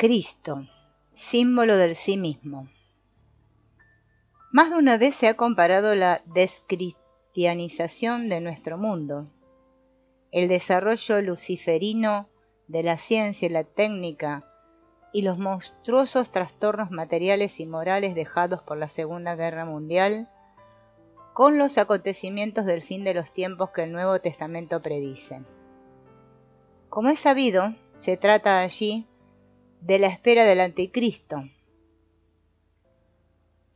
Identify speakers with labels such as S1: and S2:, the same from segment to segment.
S1: Cristo, símbolo del sí mismo. Más de una vez se ha comparado la descristianización de nuestro mundo, el desarrollo luciferino de la ciencia y la técnica y los monstruosos trastornos materiales y morales dejados por la Segunda Guerra Mundial con los acontecimientos del fin de los tiempos que el Nuevo Testamento predice. Como es sabido, se trata allí de la espera del Anticristo.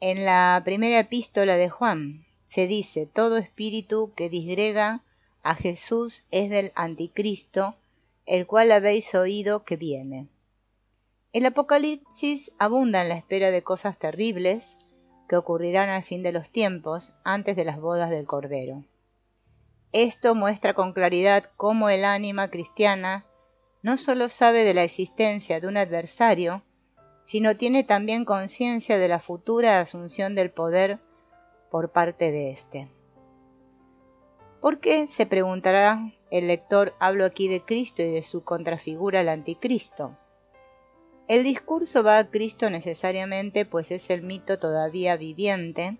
S1: En la primera epístola de Juan se dice: todo espíritu que disgrega a Jesús es del Anticristo, el cual habéis oído que viene. El Apocalipsis abunda en la espera de cosas terribles que ocurrirán al fin de los tiempos, antes de las bodas del Cordero. Esto muestra con claridad cómo el ánima cristiana no solo sabe de la existencia de un adversario, sino tiene también conciencia de la futura asunción del poder por parte de éste. ¿Por qué?, se preguntará el lector, hablo aquí de Cristo y de su contrafigura el Anticristo. El discurso va a Cristo necesariamente, pues es el mito todavía viviente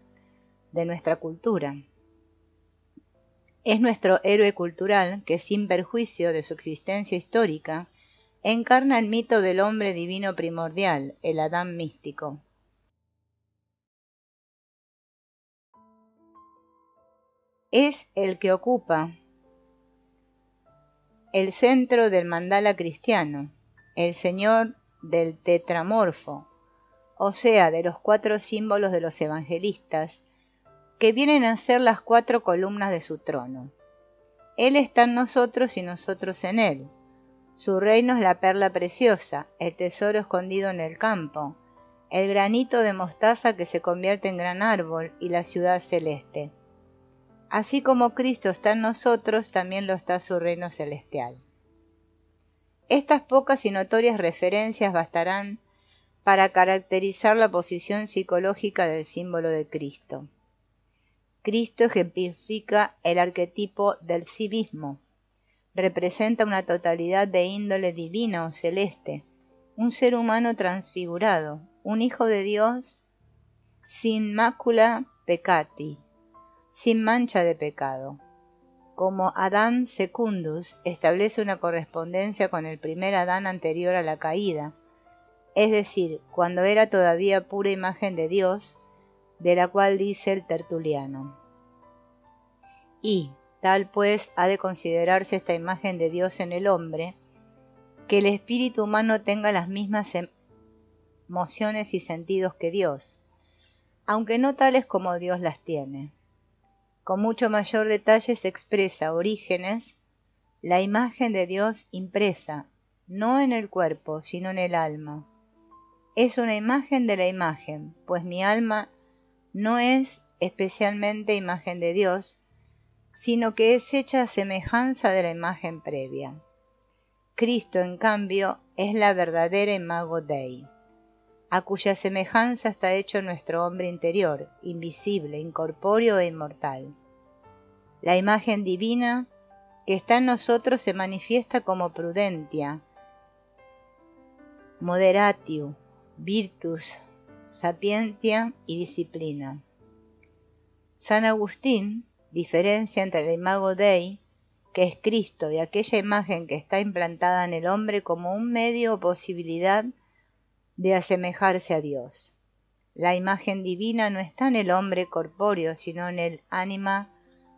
S1: de nuestra cultura. Es nuestro héroe cultural que, sin perjuicio de su existencia histórica, encarna el mito del hombre divino primordial, el Adán místico. Es el que ocupa el centro del mandala cristiano, el señor del tetramorfo, o sea, de los 4 símbolos de los evangelistas, que vienen a ser las 4 columnas de su trono. Él está en nosotros y nosotros en él. Su reino es la perla preciosa, el tesoro escondido en el campo, el granito de mostaza que se convierte en gran árbol y la ciudad celeste. Así como Cristo está en nosotros, también lo está su reino celestial. Estas pocas y notorias referencias bastarán para caracterizar la posición psicológica del símbolo de Cristo. Cristo ejemplifica el arquetipo del sí mismo. Representa una totalidad de índole divina o celeste, un ser humano transfigurado, un hijo de Dios sin mácula peccati, sin mancha de pecado. Como Adán secundus, establece una correspondencia con el primer Adán anterior a la caída, es decir, cuando era todavía pura imagen de Dios, de la cual dice el Tertuliano. Y, tal pues, ha de considerarse esta imagen de Dios en el hombre, que el espíritu humano tenga las mismas emociones y sentidos que Dios, aunque no tales como Dios las tiene. Con mucho mayor detalle se expresa Orígenes la imagen de Dios impresa, no en el cuerpo, sino en el alma. Es una imagen de la imagen, pues mi alma no es especialmente imagen de Dios, sino que es hecha a semejanza de la imagen previa. Cristo, en cambio, es la verdadera imago Dei, a cuya semejanza está hecho nuestro hombre interior, invisible, incorpóreo e inmortal. La imagen divina que está en nosotros se manifiesta como prudentia, moderatio, virtus, sapientia y disciplina. San Agustín diferencia entre la imago Dei, que es Cristo, y aquella imagen que está implantada en el hombre como un medio o posibilidad de asemejarse a Dios. La imagen divina no está en el hombre corpóreo, sino en el anima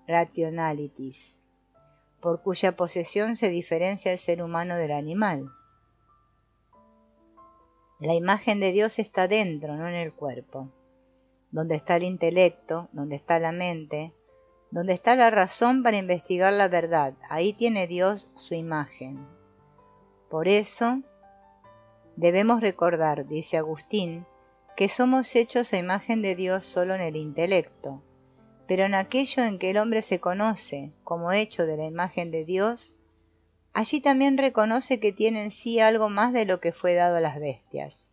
S1: rationalitis, por cuya posesión se diferencia el ser humano del animal. La imagen de Dios está dentro, no en el cuerpo, donde está el intelecto, donde está la mente, donde está la razón para investigar la verdad. Ahí tiene Dios su imagen. Por eso debemos recordar, dice Agustín, que somos hechos a imagen de Dios solo en el intelecto, pero en aquello en que el hombre se conoce como hecho de la imagen de Dios, allí también reconoce que tiene en sí algo más de lo que fue dado a las bestias.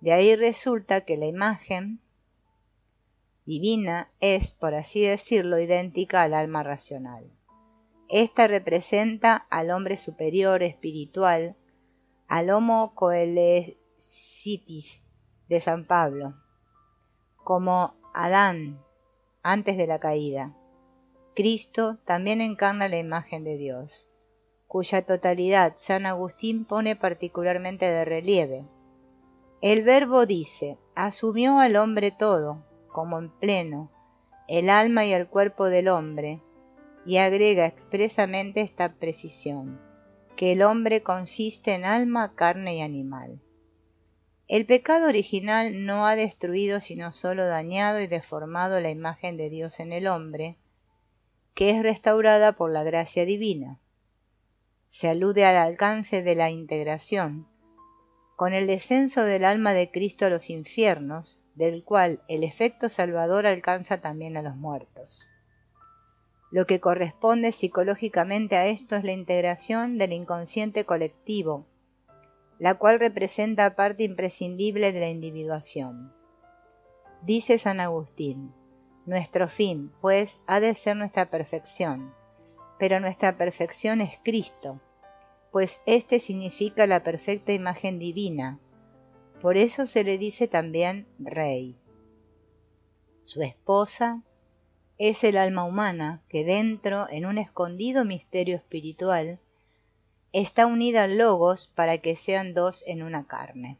S1: De ahí resulta que la imagen divina es, por así decirlo, idéntica al alma racional. Esta representa al hombre superior, espiritual, al Homo coelescitis de San Pablo, como Adán antes de la caída. Cristo también encarna la imagen de Dios, cuya totalidad San Agustín pone particularmente de relieve. El Verbo, dice, asumió al hombre todo, como en pleno, el alma y el cuerpo del hombre, y agrega expresamente esta precisión, que el hombre consiste en alma, carne y animal. El pecado original no ha destruido sino solo dañado y deformado la imagen de Dios en el hombre, que es restaurada por la gracia divina. Se alude al alcance de la integración, con el descenso del alma de Cristo a los infiernos, del cual el efecto salvador alcanza también a los muertos. Lo que corresponde psicológicamente a esto es la integración del inconsciente colectivo, la cual representa parte imprescindible de la individuación. Dice San Agustín: nuestro fin, pues, ha de ser nuestra perfección, pero nuestra perfección es Cristo, pues éste significa la perfecta imagen divina. Por eso se le dice también Rey. Su esposa es el alma humana que dentro, en un escondido misterio espiritual, está unida al Logos para que sean dos en una carne,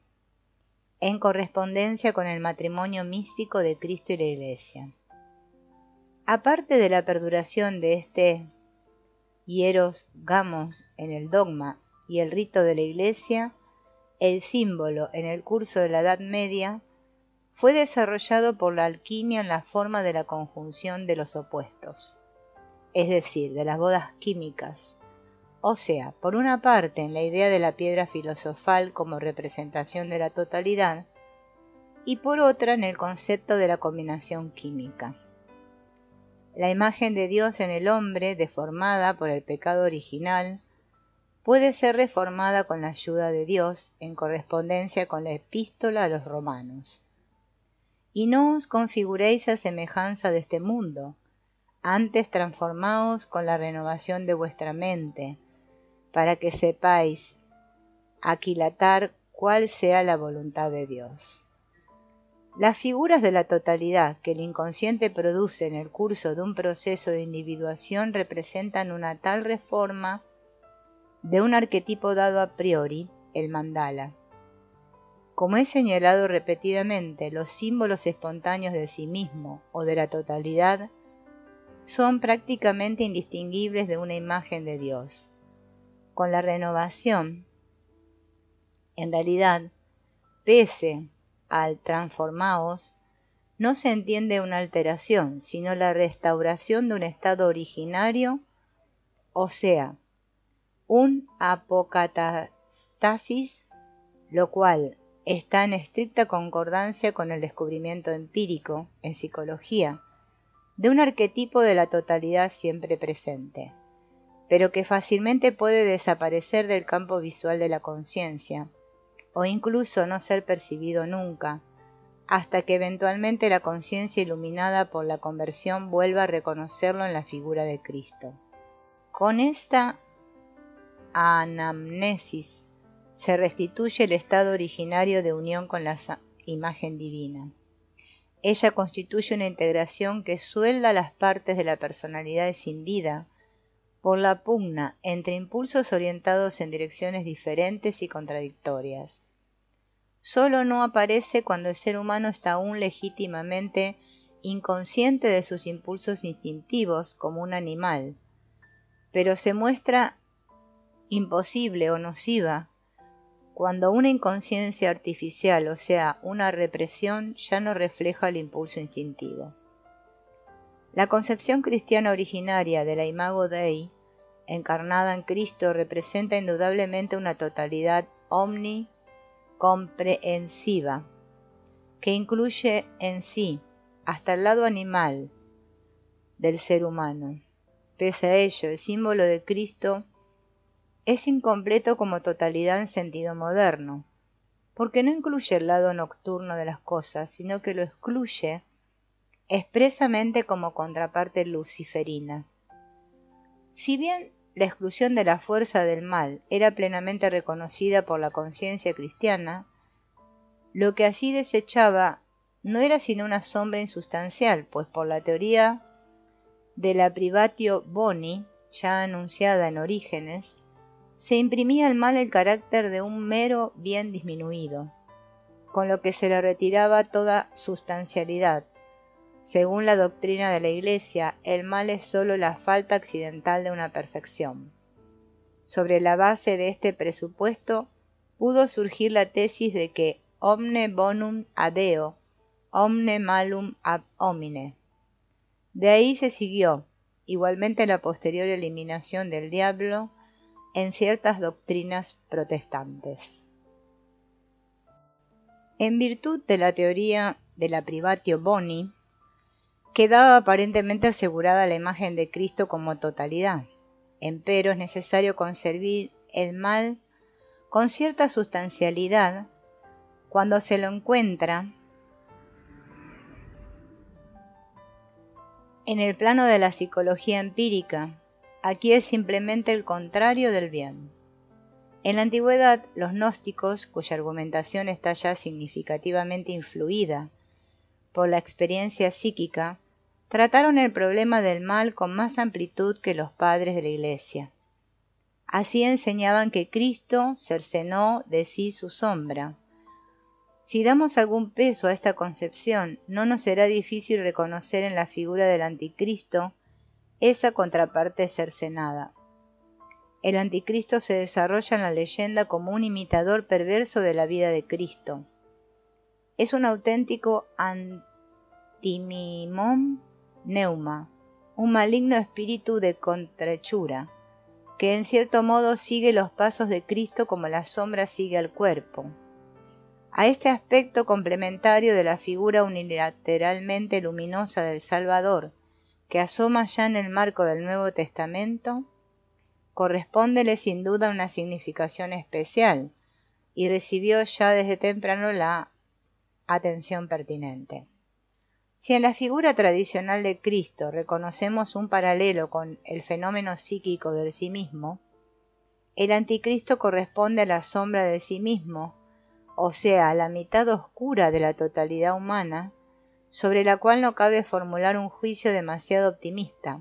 S1: en correspondencia con el matrimonio místico de Cristo y la Iglesia. Aparte de la perduración de este hieros gamos en el dogma y el rito de la Iglesia, el símbolo en el curso de la Edad Media fue desarrollado por la alquimia en la forma de la conjunción de los opuestos, es decir, de las bodas químicas, o sea, por una parte en la idea de la piedra filosofal como representación de la totalidad, y por otra en el concepto de la combinación química. La imagen de Dios en el hombre, deformada por el pecado original, puede ser reformada con la ayuda de Dios en correspondencia con la epístola a los romanos. Y no os configuréis a semejanza de este mundo, antes transformaos con la renovación de vuestra mente, para que sepáis aquilatar cuál sea la voluntad de Dios. Las figuras de la totalidad que el inconsciente produce en el curso de un proceso de individuación representan una tal reforma de un arquetipo dado a priori, el mandala. Como he señalado repetidamente, los símbolos espontáneos de sí mismo o de la totalidad son prácticamente indistinguibles de una imagen de Dios. Con la renovación, en realidad, pese al transformaos, no se entiende una alteración, sino la restauración de un estado originario, o sea, un apocatastasis, lo cual está en estricta concordancia con el descubrimiento empírico, en psicología, de un arquetipo de la totalidad siempre presente, pero que fácilmente puede desaparecer del campo visual de la conciencia, o incluso no ser percibido nunca, hasta que eventualmente la conciencia iluminada por la conversión vuelva a reconocerlo en la figura de Cristo. Con esta anamnesis se restituye el estado originario de unión con la imagen divina. Ella constituye una integración que suelda las partes de la personalidad escindida por la pugna entre impulsos orientados en direcciones diferentes y contradictorias. Solo no aparece cuando el ser humano está aún legítimamente inconsciente de sus impulsos instintivos como un animal, pero se muestra imposible o nociva cuando una inconsciencia artificial, o sea, una represión, ya no refleja el impulso instintivo. La concepción cristiana originaria de la Imago Dei, encarnada en Cristo, representa indudablemente una totalidad omnicomprensiva, que incluye en sí hasta el lado animal del ser humano. Pese a ello, el símbolo de Cristo es incompleto como totalidad en sentido moderno, porque no incluye el lado nocturno de las cosas, sino que lo excluye expresamente como contraparte luciferina. Si bien la exclusión de la fuerza del mal era plenamente reconocida por la conciencia cristiana, lo que así desechaba no era sino una sombra insustancial, pues por la teoría de la privatio boni, ya anunciada en Orígenes, se imprimía al mal el carácter de un mero bien disminuido, con lo que se le retiraba toda sustancialidad. Según la doctrina de la Iglesia, el mal es sólo la falta accidental de una perfección. Sobre la base de este presupuesto pudo surgir la tesis de que omne bonum ad Deo, omne malum ab homine. De ahí se siguió, igualmente, la posterior eliminación del diablo en ciertas doctrinas protestantes. En virtud de la teoría de la privatio boni, quedaba aparentemente asegurada la imagen de Cristo como totalidad. Empero es necesario concebir el mal con cierta sustancialidad cuando se lo encuentra en el plano de la psicología empírica. Aquí es simplemente el contrario del bien. En la antigüedad, los gnósticos, cuya argumentación está ya significativamente influida por la experiencia psíquica, trataron el problema del mal con más amplitud que los padres de la Iglesia. Así enseñaban que Cristo cercenó de sí su sombra. Si damos algún peso a esta concepción, no nos será difícil reconocer en la figura del anticristo esa contraparte cercenada. El anticristo se desarrolla en la leyenda como un imitador perverso de la vida de Cristo. Es un auténtico antimimon neuma, un maligno espíritu de contrhechura, que en cierto modo sigue los pasos de Cristo como la sombra sigue al cuerpo. A este aspecto complementario de la figura unilateralmente luminosa del Salvador, que asoma ya en el marco del Nuevo Testamento, correspóndele sin duda una significación especial, y recibió ya desde temprano la atención pertinente. Si en la figura tradicional de Cristo reconocemos un paralelo con el fenómeno psíquico del sí mismo, el anticristo corresponde a la sombra de sí mismo, o sea, a la mitad oscura de la totalidad humana, sobre la cual no cabe formular un juicio demasiado optimista.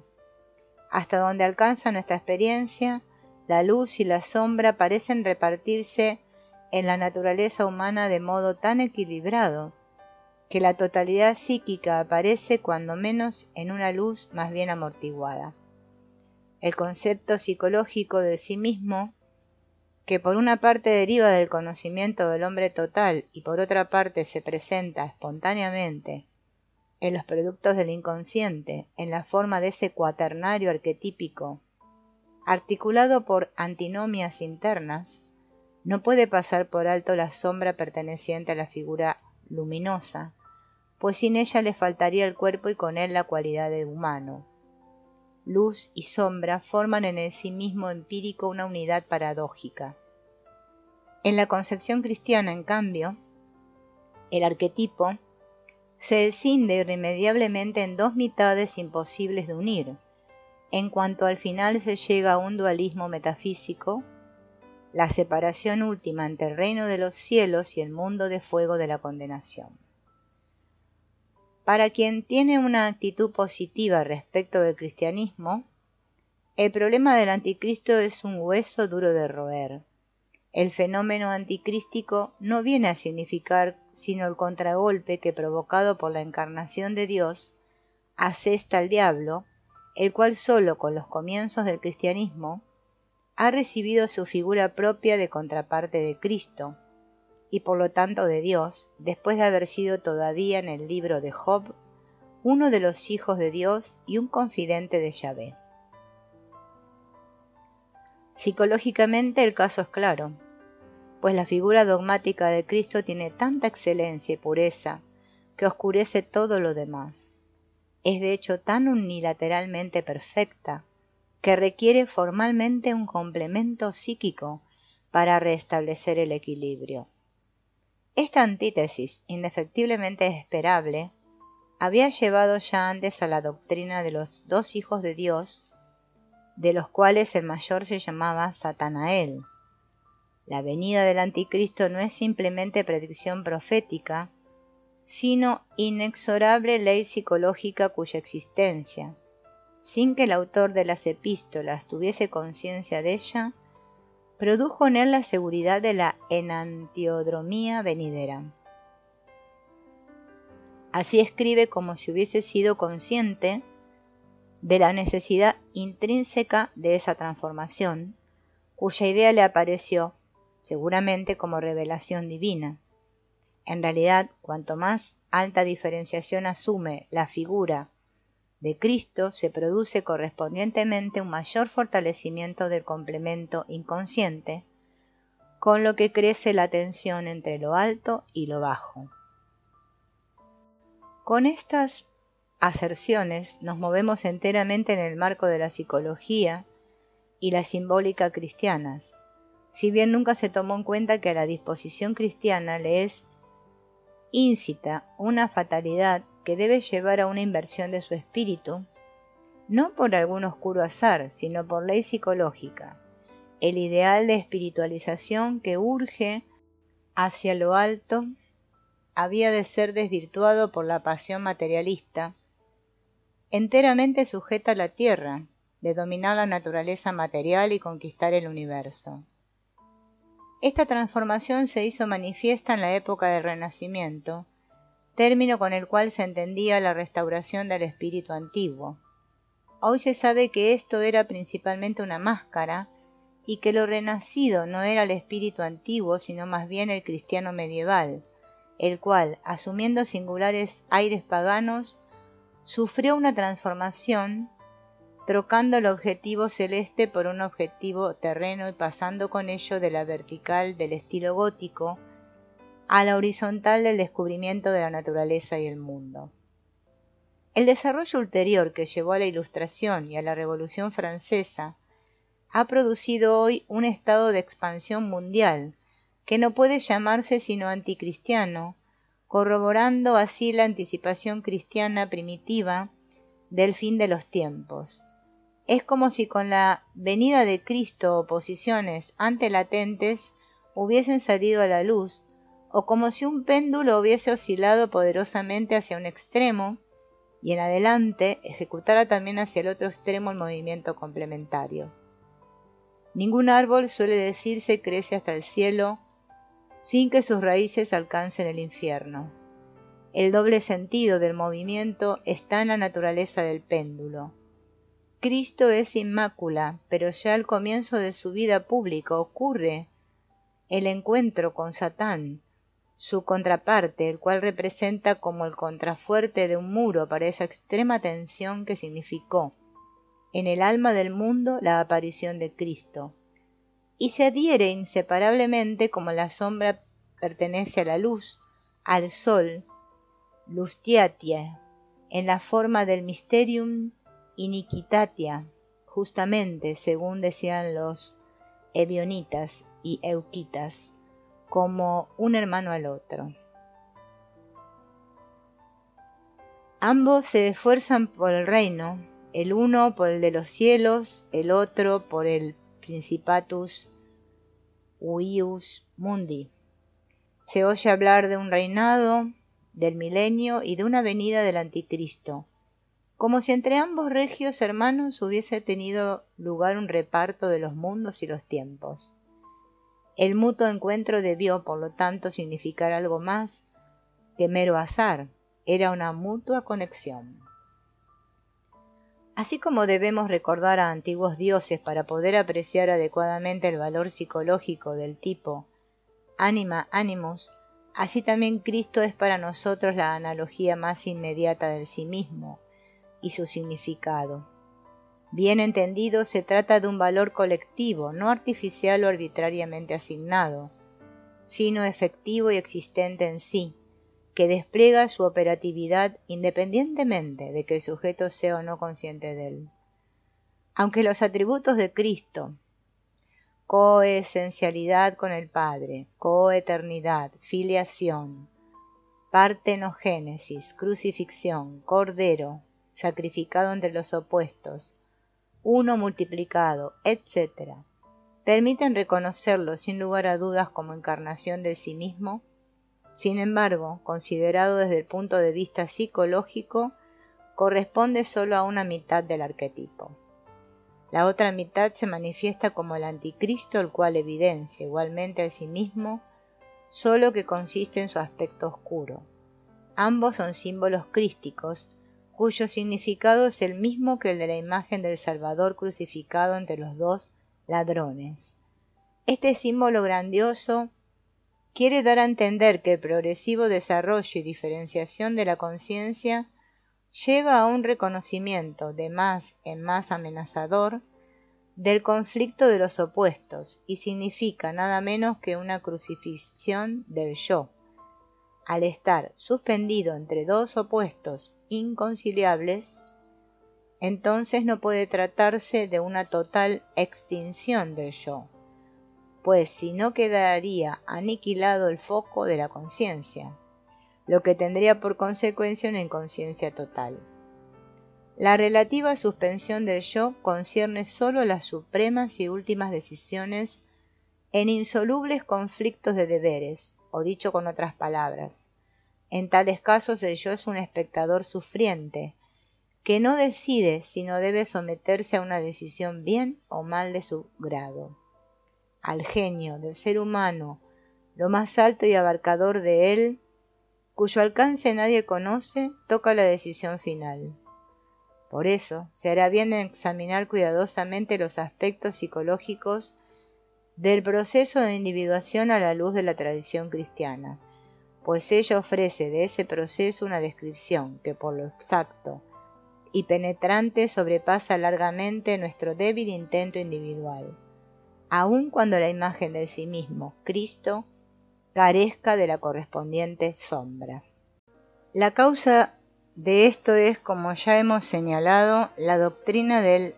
S1: Hasta donde alcanza nuestra experiencia, la luz y la sombra parecen repartirse en la naturaleza humana de modo tan equilibrado que la totalidad psíquica aparece cuando menos en una luz más bien amortiguada. El concepto psicológico de sí mismo, que por una parte deriva del conocimiento del hombre total y por otra parte se presenta espontáneamente en los productos del inconsciente, en la forma de ese cuaternario arquetípico, articulado por antinomias internas, no puede pasar por alto la sombra perteneciente a la figura luminosa, pues sin ella le faltaría el cuerpo y con él la cualidad de humano. Luz y sombra forman en el sí mismo empírico una unidad paradójica. En la concepción cristiana, en cambio, el arquetipo se escinde irremediablemente en dos mitades imposibles de unir, en cuanto al final se llega a un dualismo metafísico, la separación última entre el reino de los cielos y el mundo de fuego de la condenación. Para quien tiene una actitud positiva respecto del cristianismo, el problema del anticristo es un hueso duro de roer. El fenómeno anticrístico no viene a significar sino el contragolpe que, provocado por la encarnación de Dios, asesta al diablo, el cual solo con los comienzos del cristianismo ha recibido su figura propia de contraparte de Cristo, y por lo tanto de Dios, después de haber sido todavía en el libro de Job uno de los hijos de Dios y un confidente de Yahvé. Psicológicamente el caso es claro, pues la figura dogmática de Cristo tiene tanta excelencia y pureza que oscurece todo lo demás. Es de hecho tan unilateralmente perfecta que requiere formalmente un complemento psíquico para restablecer el equilibrio. Esta antítesis, indefectiblemente esperable, había llevado ya antes a la doctrina de los dos hijos de Dios de los cuales el mayor se llamaba Satanael. La venida del anticristo no es simplemente predicción profética, sino inexorable ley psicológica cuya existencia, sin que el autor de las epístolas tuviese conciencia de ella, produjo en él la seguridad de la enantiodromía venidera. Así escribe como si hubiese sido consciente de la necesidad intrínseca de esa transformación, cuya idea le apareció, seguramente, como revelación divina. En realidad, cuanto más alta diferenciación asume la figura de Cristo, se produce correspondientemente un mayor fortalecimiento del complemento inconsciente, con lo que crece la tensión entre lo alto y lo bajo. Con estas aserciones nos movemos enteramente en el marco de la psicología y la simbólica cristianas, si bien nunca se tomó en cuenta que a la disposición cristiana le es íncita una fatalidad que debe llevar a una inversión de su espíritu, no por algún oscuro azar, sino por ley psicológica, el ideal de espiritualización que urge hacia lo alto había de ser desvirtuado por la pasión materialista, enteramente sujeta a la tierra, de dominar la naturaleza material y conquistar el universo. Esta transformación se hizo manifiesta en la época del Renacimiento, término con el cual se entendía la restauración del espíritu antiguo. Hoy se sabe que esto era principalmente una máscara y que lo renacido no era el espíritu antiguo, sino más bien el cristiano medieval, el cual, asumiendo singulares aires paganos, sufrió una transformación, trocando el objetivo celeste por un objetivo terreno y pasando con ello de la vertical del estilo gótico a la horizontal del descubrimiento de la naturaleza y el mundo. El desarrollo ulterior que llevó a la Ilustración y a la Revolución Francesa ha producido hoy un estado de expansión mundial que no puede llamarse sino anticristiano, corroborando así la anticipación cristiana primitiva del fin de los tiempos. Es como si con la venida de Cristo oposiciones antelatentes hubiesen salido a la luz, o como si un péndulo hubiese oscilado poderosamente hacia un extremo y en adelante ejecutara también hacia el otro extremo el movimiento complementario. Ningún árbol, suele decirse, crece hasta el cielo sin que sus raíces alcancen el infierno. El doble sentido del movimiento está en la naturaleza del péndulo. Cristo es inmácula, pero ya al comienzo de su vida pública ocurre el encuentro con Satán, su contraparte, el cual representa como el contrafuerte de un muro para esa extrema tensión que significó en el alma del mundo la aparición de Cristo, y se adhiere inseparablemente como la sombra pertenece a la luz, al sol, lustiatia, en la forma del mysterium iniquitatia, justamente según decían los ebionitas y euquitas, como un hermano al otro. Ambos se esfuerzan por el reino, el uno por el de los cielos, el otro por el principatus huius mundi. Se oye hablar de un reinado, del milenio y de una venida del anticristo, como si entre ambos regios hermanos hubiese tenido lugar un reparto de los mundos y los tiempos. El mutuo encuentro debió, por lo tanto, significar algo más que mero azar, era una mutua conexión. Así como debemos recordar a antiguos dioses para poder apreciar adecuadamente el valor psicológico del tipo anima animus, así también Cristo es para nosotros la analogía más inmediata del sí mismo y su significado. Bien entendido, se trata de un valor colectivo, no artificial o arbitrariamente asignado, sino efectivo y existente en sí, que despliega su operatividad independientemente de que el sujeto sea o no consciente de él. Aunque los atributos de Cristo, coesencialidad con el Padre, coeternidad, filiación, partenogénesis, crucifixión, cordero, sacrificado entre los opuestos, uno multiplicado, etc., permiten reconocerlo sin lugar a dudas como encarnación de sí mismo. Sin embargo, considerado desde el punto de vista psicológico, corresponde solo a una mitad del arquetipo. La otra mitad se manifiesta como el anticristo, el cual evidencia igualmente a sí mismo, solo que consiste en su aspecto oscuro. Ambos son símbolos crísticos, cuyo significado es el mismo que el de la imagen del Salvador crucificado entre los dos ladrones. Este símbolo grandioso quiere dar a entender que el progresivo desarrollo y diferenciación de la conciencia lleva a un reconocimiento de más en más amenazador del conflicto de los opuestos y significa nada menos que una crucifixión del yo. Al estar suspendido entre dos opuestos inconciliables, entonces no puede tratarse de una total extinción del yo, pues si no quedaría aniquilado el foco de la conciencia, lo que tendría por consecuencia una inconsciencia total. La relativa suspensión del yo concierne sólo las supremas y últimas decisiones en insolubles conflictos de deberes, o dicho con otras palabras, en tales casos el yo es un espectador sufriente, que no decide si no debe someterse a una decisión bien o mal de su grado. Al genio del ser humano, lo más alto y abarcador de él, cuyo alcance nadie conoce, toca la decisión final. Por eso, se hará bien en examinar cuidadosamente los aspectos psicológicos del proceso de individuación a la luz de la tradición cristiana, pues ella ofrece de ese proceso una descripción que por lo exacto y penetrante sobrepasa largamente nuestro débil intento individual, aun cuando la imagen de sí mismo, Cristo, carezca de la correspondiente sombra. La causa de esto es, como ya hemos señalado, la doctrina del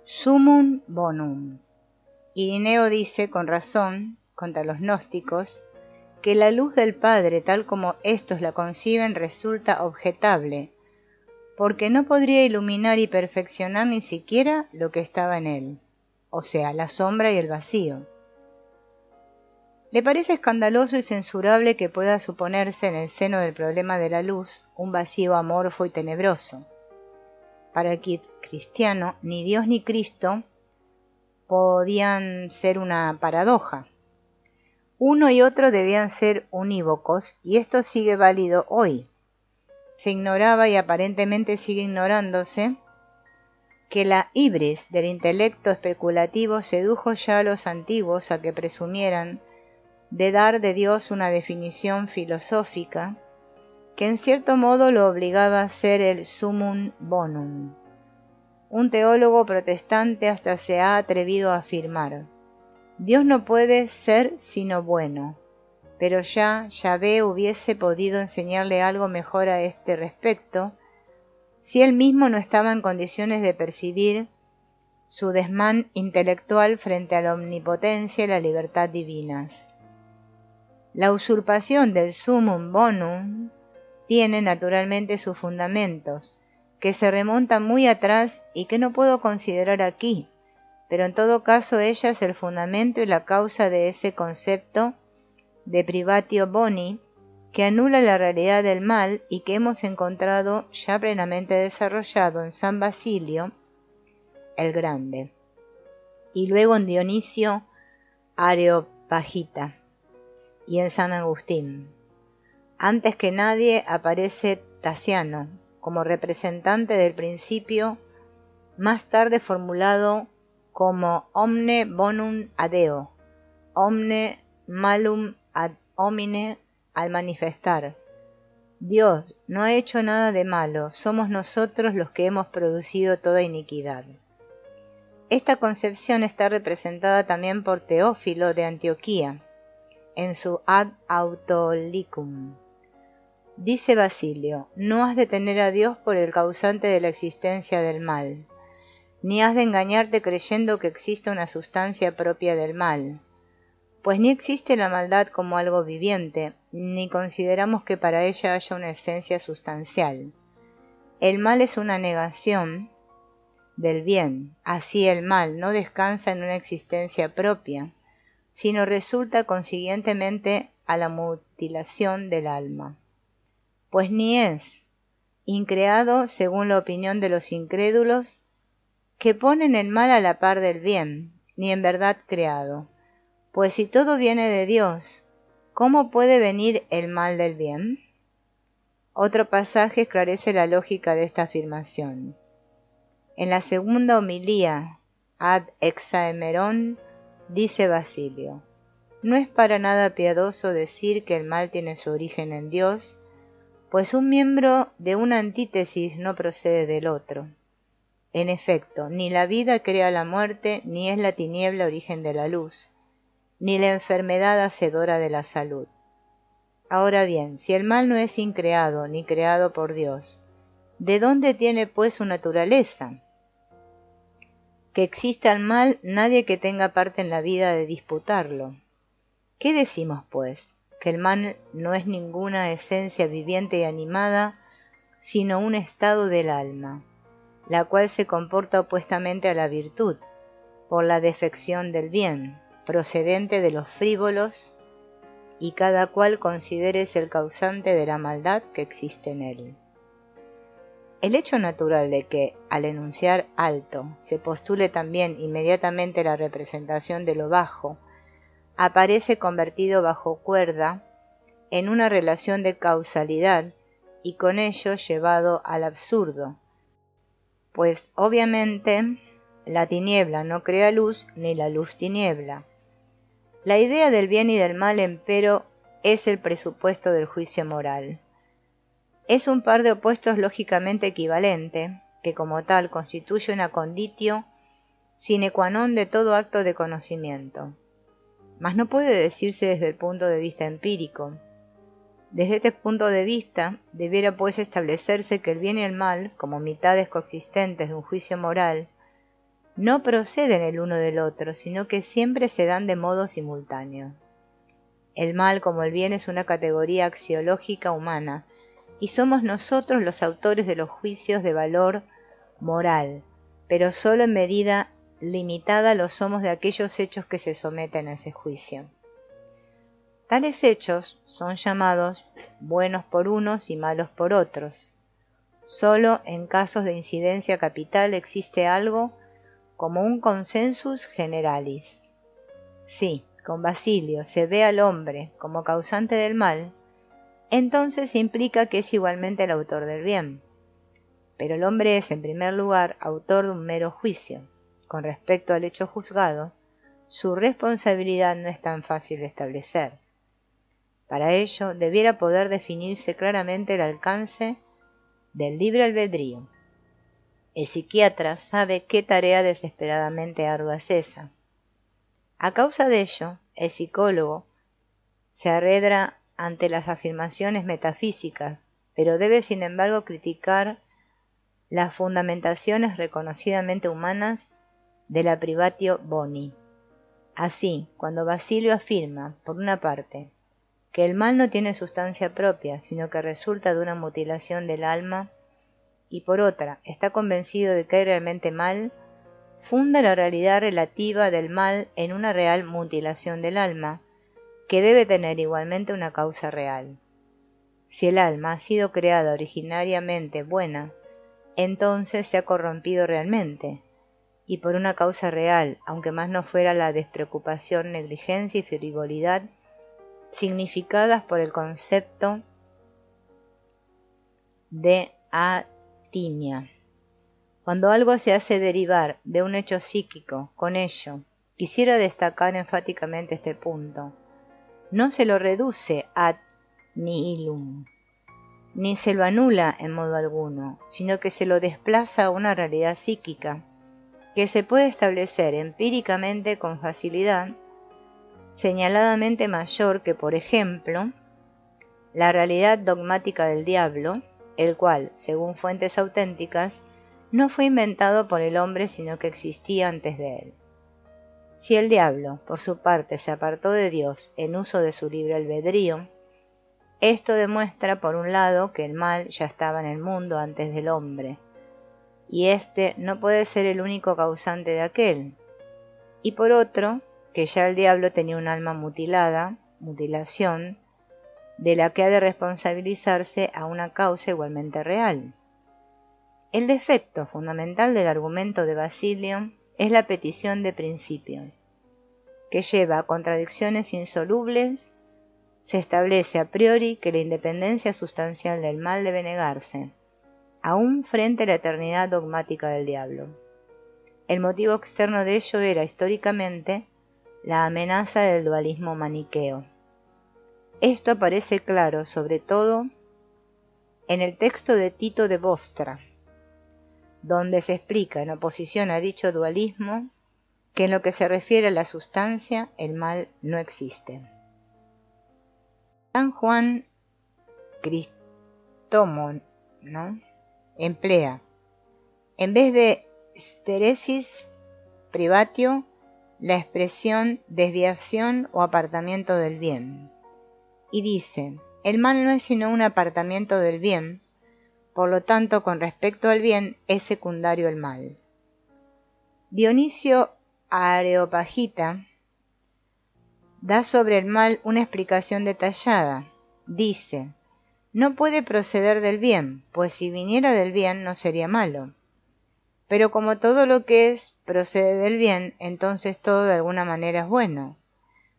S1: sumum bonum. Irineo dice, con razón, contra los gnósticos, que la luz del Padre, tal como éstos la conciben, resulta objetable, porque no podría iluminar y perfeccionar ni siquiera lo que estaba en él, o sea, la sombra y el vacío. Le parece escandaloso y censurable que pueda suponerse en el seno del problema de la luz un vacío amorfo y tenebroso. Para el cristiano, ni Dios ni Cristo podían ser una paradoja. Uno y otro debían ser unívocos, y esto sigue válido hoy. Se ignoraba y aparentemente sigue ignorándose que la hibris del intelecto especulativo sedujo ya a los antiguos a que presumieran de dar de Dios una definición filosófica que en cierto modo lo obligaba a ser el sumum bonum. Un teólogo protestante hasta se ha atrevido a afirmar: Dios no puede ser sino bueno, pero Yahvé hubiese podido enseñarle algo mejor a este respecto si él mismo no estaba en condiciones de percibir su desmán intelectual frente a la omnipotencia y la libertad divinas. La usurpación del sumum bonum tiene naturalmente sus fundamentos, que se remontan muy atrás y que no puedo considerar aquí, pero en todo caso ella es el fundamento y la causa de ese concepto de privatio boni que anula la realidad del mal y que hemos encontrado ya plenamente desarrollado en San Basilio el Grande y luego en Dionisio Areopagita y en San Agustín. Antes que nadie aparece Tasiano como representante del principio, más tarde formulado como omne bonum adeo, omne malum ad homine, al manifestar: Dios no ha hecho nada de malo, somos nosotros los que hemos producido toda iniquidad. Esta concepción está representada también por Teófilo de Antioquía, en su Ad Autolicum. Dice Basilio: no has de tener a Dios por el causante de la existencia del mal, ni has de engañarte creyendo que existe una sustancia propia del mal, pues ni existe la maldad como algo viviente, ni consideramos que para ella haya una esencia sustancial. El mal es una negación del bien. Así el mal no descansa en una existencia propia, sino resulta consiguientemente a la mutilación del alma. Pues ni es increado, según la opinión de los incrédulos, que ponen el mal a la par del bien, ni en verdad creado. Pues si todo viene de Dios, ¿cómo puede venir el mal del bien? Otro pasaje esclarece la lógica de esta afirmación. En la segunda homilía, Ad Hexaemeron, dice Basilio: no es para nada piadoso decir que el mal tiene su origen en Dios, pues un miembro de una antítesis no procede del otro. En efecto, ni la vida crea la muerte, ni es la tiniebla origen de la luz, ni la enfermedad hacedora de la salud. Ahora bien, si el mal no es increado ni creado por Dios, ¿de dónde tiene pues su naturaleza? Que exista el mal, nadie que tenga parte en la vida de disputarlo. ¿Qué decimos pues? Que el mal no es ninguna esencia viviente y animada, sino un estado del alma, la cual se comporta opuestamente a la virtud, por la defección del bien, procedente de los frívolos, y cada cual considere es el causante de la maldad que existe en él. El hecho natural de que, al enunciar alto, se postule también inmediatamente la representación de lo bajo, aparece convertido bajo cuerda en una relación de causalidad y con ello llevado al absurdo, pues obviamente la tiniebla no crea luz ni la luz tiniebla. La idea del bien y del mal, empero, es el presupuesto del juicio moral. Es un par de opuestos lógicamente equivalente, que como tal constituye una conditio sine qua non de todo acto de conocimiento. Mas no puede decirse desde el punto de vista empírico. Desde este punto de vista, debiera pues establecerse que el bien y el mal, como mitades coexistentes de un juicio moral, no proceden el uno del otro, sino que siempre se dan de modo simultáneo. El mal, como el bien, es una categoría axiológica humana, y somos nosotros los autores de los juicios de valor moral, pero solo en medida limitada lo somos de aquellos hechos que se someten a ese juicio. Tales hechos son llamados buenos por unos y malos por otros. Solo en casos de incidencia capital existe algo como un consensus generalis. Si, con Basilio, se ve al hombre como causante del mal, entonces implica que es igualmente el autor del bien. Pero el hombre es, en primer lugar, autor de un mero juicio. Con respecto al hecho juzgado, su responsabilidad no es tan fácil de establecer. Para ello, debiera poder definirse claramente el alcance del libre albedrío. El psiquiatra sabe qué tarea desesperadamente ardua es esa. A causa de ello, el psicólogo se arredra ante las afirmaciones metafísicas, pero debe sin embargo criticar las fundamentaciones reconocidamente humanas de la privatio boni. Así, cuando Basilio afirma, por una parte, que el mal no tiene sustancia propia, sino que resulta de una mutilación del alma, y por otra, está convencido de que hay realmente mal, funda la realidad relativa del mal en una real mutilación del alma, que debe tener igualmente una causa real. Si el alma ha sido creada originariamente buena, entonces se ha corrompido realmente, y por una causa real, aunque más no fuera la despreocupación, negligencia y frivolidad, significadas por el concepto de atimia. Cuando algo se hace derivar de un hecho psíquico, con ello, quisiera destacar enfáticamente este punto, no se lo reduce ad nihilum, ni se lo anula en modo alguno, sino que se lo desplaza a una realidad psíquica, que se puede establecer empíricamente con facilidad, señaladamente mayor que, por ejemplo, la realidad dogmática del diablo, el cual, según fuentes auténticas, no fue inventado por el hombre, sino que existía antes de él. Si el diablo, por su parte, se apartó de Dios en uso de su libre albedrío, esto demuestra, por un lado, que el mal ya estaba en el mundo antes del hombre, y éste no puede ser el único causante de aquel. Y por otro, que ya el diablo tenía un alma mutilada, mutilación, de la que ha de responsabilizarse a una causa igualmente real. El defecto fundamental del argumento de Basilion es la petición de principio, que lleva a contradicciones insolubles. Se establece a priori que la independencia sustancial del mal debe negarse, aún frente a la eternidad dogmática del diablo. El motivo externo de ello era, históricamente, la amenaza del dualismo maniqueo. Esto aparece claro, sobre todo, en el texto de Tito de Bostra, donde se explica, en oposición a dicho dualismo, que en lo que se refiere a la sustancia, el mal no existe. San Juan Crisóstomo, emplea, en vez de steresis privatio, la expresión desviación o apartamiento del bien, y dice: el mal no es sino un apartamiento del bien, por lo tanto, con respecto al bien es secundario el mal. Dionisio Areopagita da sobre el mal una explicación detallada. Dice: no puede proceder del bien, pues si viniera del bien no sería malo. Pero como todo lo que es procede del bien, entonces todo de alguna manera es bueno.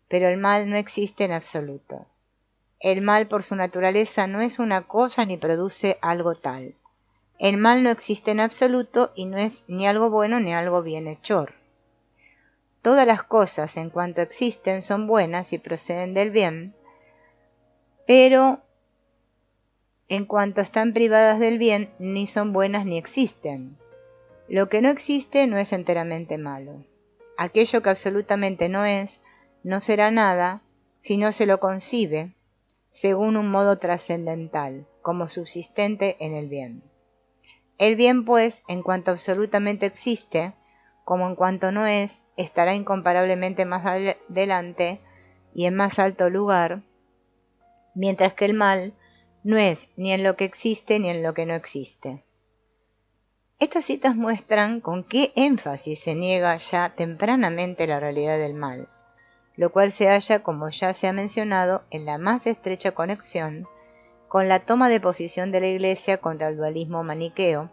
S1: Pero el mal no existe en absoluto. El mal por su naturaleza no es una cosa ni produce algo tal. El mal no existe en absoluto y no es ni algo bueno ni algo bienhechor. Todas las cosas en cuanto existen son buenas y proceden del bien, pero en cuanto están privadas del bien ni son buenas ni existen. Lo que no existe no es enteramente malo. Aquello que absolutamente no es, no será nada si no se lo concibe según un modo trascendental, como subsistente en el bien. El bien, pues, en cuanto absolutamente existe, como en cuanto no es, estará incomparablemente más adelante y en más alto lugar, mientras que el mal no es ni en lo que existe ni en lo que no existe. Estas citas muestran con qué énfasis se niega ya tempranamente la realidad del mal, lo cual se halla, como ya se ha mencionado, en la más estrecha conexión con la toma de posición de la Iglesia contra el dualismo maniqueo,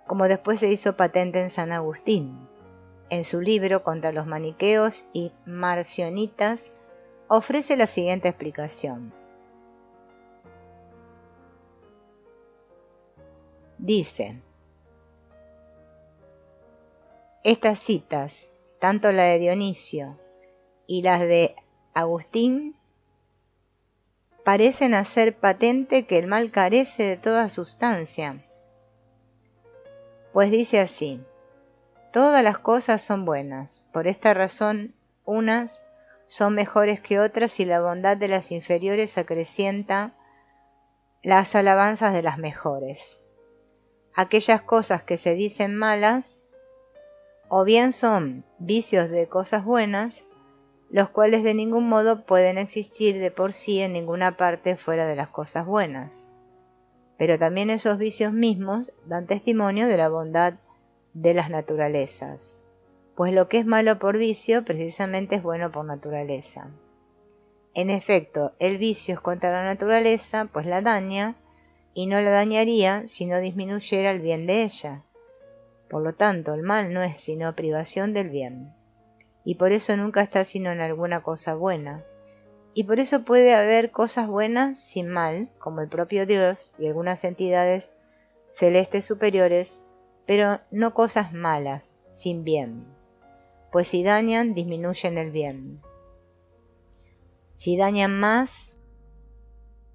S1: como después se hizo patente en San Agustín. En su libro Contra los maniqueos y marcionitas ofrece la siguiente explicación. Dice: estas citas, tanto la de Dionisio y las de Agustín, parecen hacer patente que el mal carece de toda sustancia, pues dice así: todas las cosas son buenas, por esta razón unas son mejores que otras y la bondad de las inferiores acrecienta las alabanzas de las mejores. Aquellas cosas que se dicen malas, o bien son vicios de cosas buenas, los cuales de ningún modo pueden existir de por sí en ninguna parte fuera de las cosas buenas. Pero también esos vicios mismos dan testimonio de la bondad de las naturalezas, pues lo que es malo por vicio precisamente es bueno por naturaleza. En efecto, el vicio es contra la naturaleza, pues la daña, y no la dañaría si no disminuyera el bien de ella. Por lo tanto, el mal no es sino privación del bien, y por eso nunca está sino en alguna cosa buena, y por eso puede haber cosas buenas sin mal, como el propio Dios y algunas entidades celestes superiores, pero no cosas malas, sin bien, pues si dañan, disminuyen el bien. Si dañan más,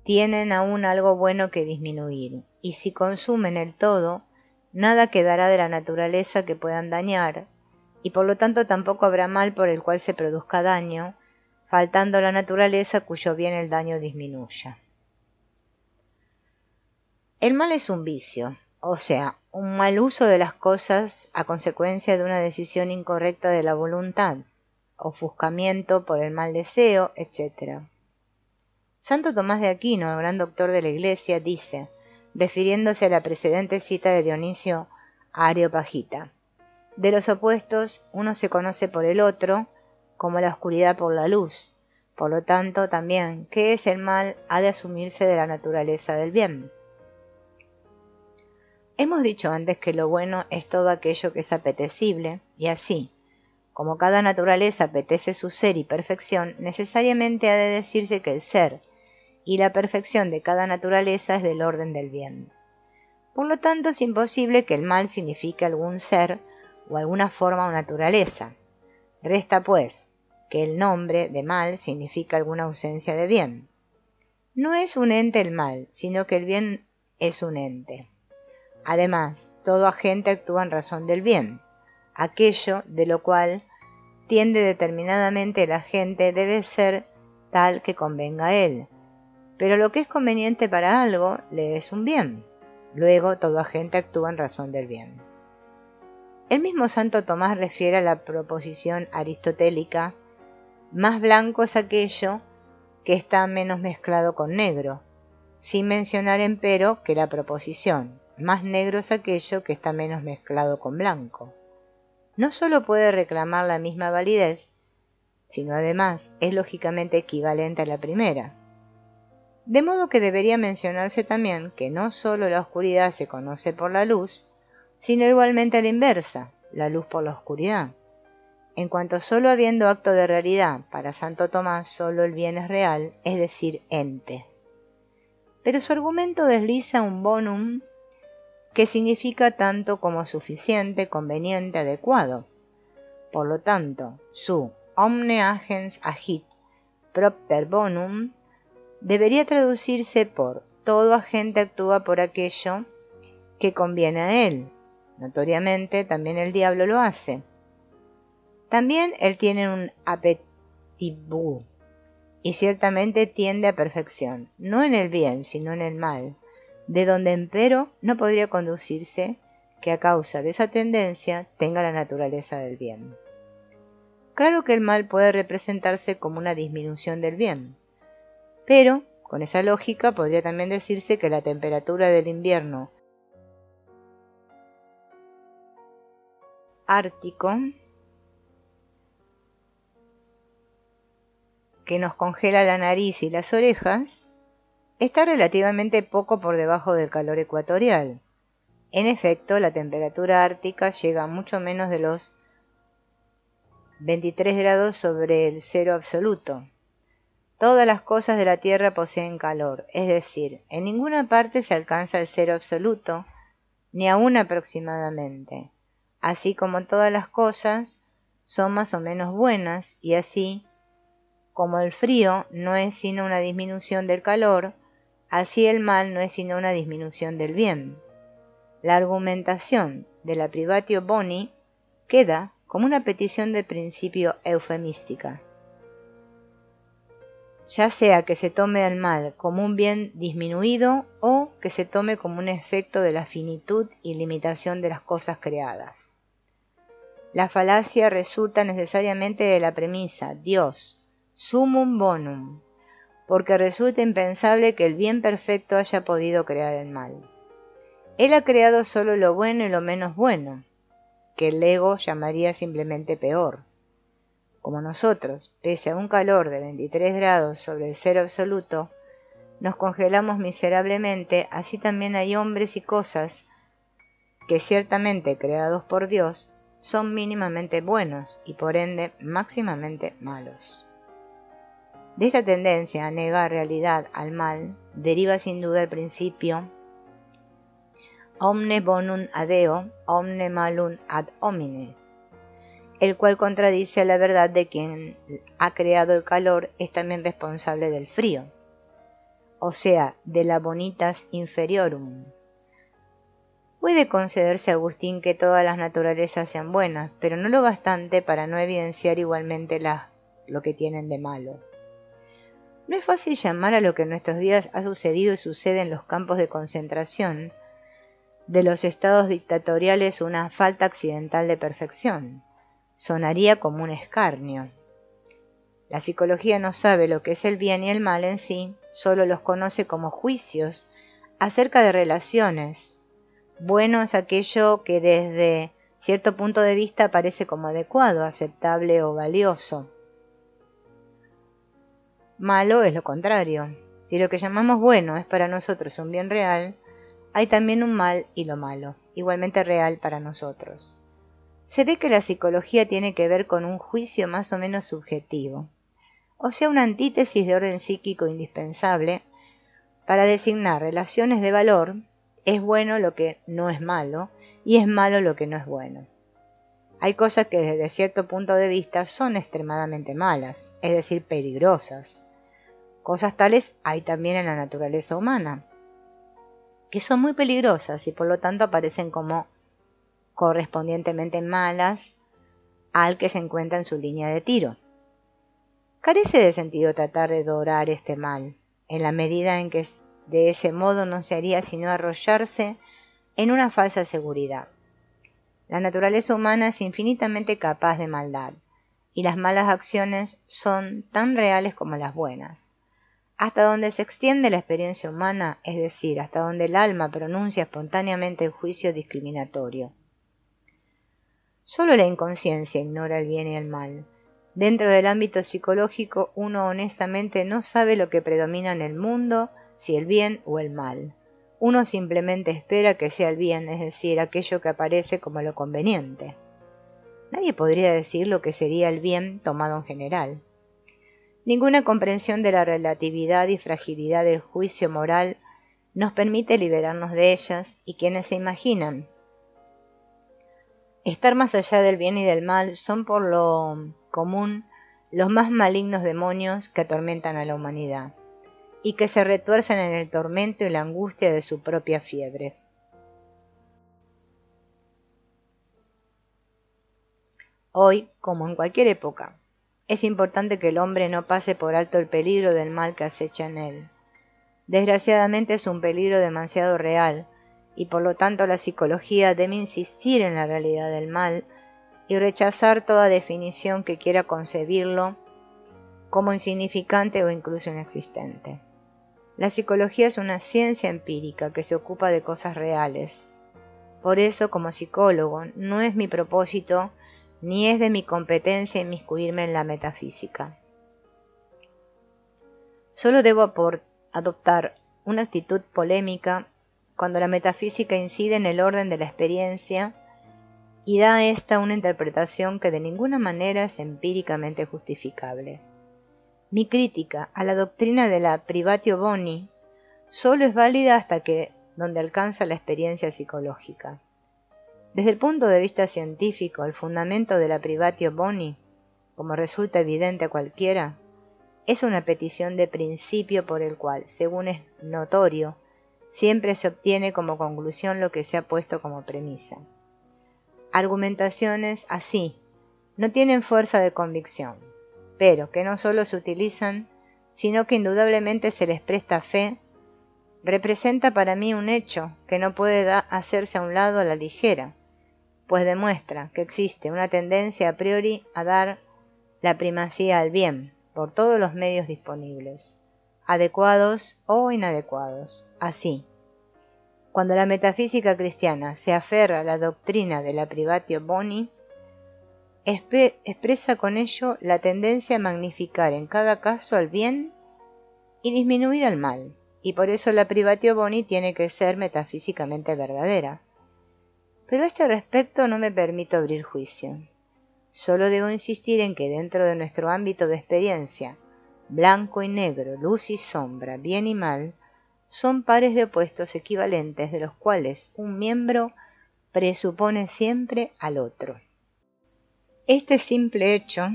S1: tienen aún algo bueno que disminuir, y si consumen el todo, nada quedará de la naturaleza que puedan dañar, y por lo tanto tampoco habrá mal por el cual se produzca daño, faltando la naturaleza cuyo bien el daño disminuya. El mal es un vicio, o sea, un mal uso de las cosas a consecuencia de una decisión incorrecta de la voluntad, ofuscamiento por el mal deseo, etc. Santo Tomás de Aquino, el gran doctor de la Iglesia, dice, refiriéndose a la precedente cita de Dionisio Areopagita. De los opuestos, uno se conoce por el otro, como la oscuridad por la luz. Por lo tanto, también, ¿qué es el mal? Ha de asumirse de la naturaleza del bien. Hemos dicho antes que lo bueno es todo aquello que es apetecible, y así, como cada naturaleza apetece su ser y perfección, necesariamente ha de decirse que el ser y la perfección de cada naturaleza es del orden del bien. Por lo tanto, es imposible que el mal signifique algún ser o alguna forma o naturaleza. Resta, pues, que el nombre de mal significa alguna ausencia de bien. No es un ente el mal, sino que el bien es un ente. Además, todo agente actúa en razón del bien. Aquello de lo cual tiende determinadamente el agente debe ser tal que convenga a él. Pero lo que es conveniente para algo le es un bien. Luego, todo agente actúa en razón del bien. El mismo Santo Tomás refiere a la proposición aristotélica: más blanco es aquello que está menos mezclado con negro, sin mencionar empero que la proposición: más negro es aquello que está menos mezclado con blanco. No solo puede reclamar la misma validez, sino además es lógicamente equivalente a la primera. De modo que debería mencionarse también que no solo la oscuridad se conoce por la luz, sino igualmente a la inversa, la luz por la oscuridad. En cuanto solo habiendo acto de realidad, para Santo Tomás solo el bien es real, es decir, ente. Pero su argumento desliza un bonum que significa tanto como suficiente, conveniente, adecuado. Por lo tanto, su omne agens agit propter bonum debería traducirse por todo agente actúa por aquello que conviene a él. Notoriamente, también el diablo lo hace. También él tiene un appetibus, y ciertamente tiende a perfección, no en el bien, sino en el mal, de donde empero no podría conducirse que a causa de esa tendencia tenga la naturaleza del bien. Claro que el mal puede representarse como una disminución del bien, pero con esa lógica podría también decirse que la temperatura del invierno ártico, que nos congela la nariz y las orejas, está relativamente poco por debajo del calor ecuatorial. En efecto, la temperatura ártica llega a mucho menos de los 23 grados sobre el cero absoluto. Todas las cosas de la Tierra poseen calor, es decir, en ninguna parte se alcanza el cero absoluto, ni aún aproximadamente. Así como todas las cosas son más o menos buenas, y así como el frío no es sino una disminución del calor, así el mal no es sino una disminución del bien. La argumentación de la privatio boni queda como una petición de principio eufemística. Ya sea que se tome al mal como un bien disminuido o que se tome como un efecto de la finitud y limitación de las cosas creadas. La falacia resulta necesariamente de la premisa Dios, summum bonum, porque resulta impensable que el bien perfecto haya podido crear el mal. Él ha creado solo lo bueno y lo menos bueno, que el ego llamaría simplemente peor. Como nosotros, pese a un calor de 23 grados sobre el cero absoluto, nos congelamos miserablemente, así también hay hombres y cosas que, ciertamente creados por Dios, son mínimamente buenos y por ende máximamente malos. De esta tendencia a negar realidad al mal deriva sin duda el principio omne bonum ad eo, omne malum ad homine, el cual contradice a la verdad de quien ha creado el calor es también responsable del frío, o sea, de la bonitas inferiorum. Puede concederse a Agustín que todas las naturalezas sean buenas, pero no lo bastante para no evidenciar igualmente lo que tienen de malo. No es fácil llamar a lo que en nuestros días ha sucedido y sucede en los campos de concentración de los estados dictatoriales una falta accidental de perfección. Sonaría como un escarnio. La psicología no sabe lo que es el bien y el mal en sí, solo los conoce como juicios acerca de relaciones, Bueno es aquello que desde cierto punto de vista parece como adecuado, aceptable o valioso. Malo es lo contrario. Si lo que llamamos bueno es para nosotros un bien real, hay también un mal y lo malo, igualmente real para nosotros. Se ve que la psicología tiene que ver con un juicio más o menos subjetivo, o sea, una antítesis de orden psíquico indispensable para designar relaciones de valor. Es bueno lo que no es malo y es malo lo que no es bueno. Hay cosas que desde cierto punto de vista son extremadamente malas, es decir, peligrosas. Cosas tales hay también en la naturaleza humana, que son muy peligrosas y por lo tanto aparecen como correspondientemente malas al que se encuentra en su línea de tiro. Carece de sentido tratar de dorar este mal, en la medida en que de ese modo no se haría sino arrollarse en una falsa seguridad. La naturaleza humana es infinitamente capaz de maldad, y las malas acciones son tan reales como las buenas. Hasta donde se extiende la experiencia humana, es decir, hasta donde el alma pronuncia espontáneamente el juicio discriminatorio. Solo la inconsciencia ignora el bien y el mal. Dentro del ámbito psicológico, uno honestamente no sabe lo que predomina en el mundo, si el bien o el mal. Uno simplemente espera que sea el bien, es decir, aquello que aparece como lo conveniente. Nadie podría decir lo que sería el bien tomado en general. Ninguna comprensión de la relatividad y fragilidad del juicio moral nos permite liberarnos de ellas, y quienes se imaginan estar más allá del bien y del mal son por lo común los más malignos demonios que atormentan a la humanidad, y que se retuercen en el tormento y la angustia de su propia fiebre. Hoy, como en cualquier época, es importante que el hombre no pase por alto el peligro del mal que acecha en él. Desgraciadamente es un peligro demasiado real, y por lo tanto la psicología debe insistir en la realidad del mal y rechazar toda definición que quiera concebirlo como insignificante o incluso inexistente. La psicología es una ciencia empírica que se ocupa de cosas reales. Por eso, como psicólogo, no es mi propósito ni es de mi competencia inmiscuirme en la metafísica. Solo debo adoptar una actitud polémica cuando la metafísica incide en el orden de la experiencia y da a esta una interpretación que de ninguna manera es empíricamente justificable. Mi crítica a la doctrina de la privatio boni solo es válida hasta donde alcanza la experiencia psicológica. Desde el punto de vista científico, el fundamento de la privatio boni, como resulta evidente a cualquiera, es una petición de principio por el cual, según es notorio, siempre se obtiene como conclusión lo que se ha puesto como premisa. Argumentaciones así no tienen fuerza de convicción, pero que no solo se utilizan, sino que indudablemente se les presta fe, representa para mí un hecho que no puede hacerse a un lado a la ligera, pues demuestra que existe una tendencia a priori a dar la primacía al bien por todos los medios disponibles, adecuados o inadecuados. Así, cuando la metafísica cristiana se aferra a la doctrina de la privatio boni, expresa con ello la tendencia a magnificar en cada caso al bien y disminuir al mal, y por eso la privatio boni tiene que ser metafísicamente verdadera. Pero a este respecto no me permito abrir juicio. Solo debo insistir en que dentro de nuestro ámbito de experiencia, blanco y negro, luz y sombra, bien y mal, son pares de opuestos equivalentes de los cuales un miembro presupone siempre al otro. Este simple hecho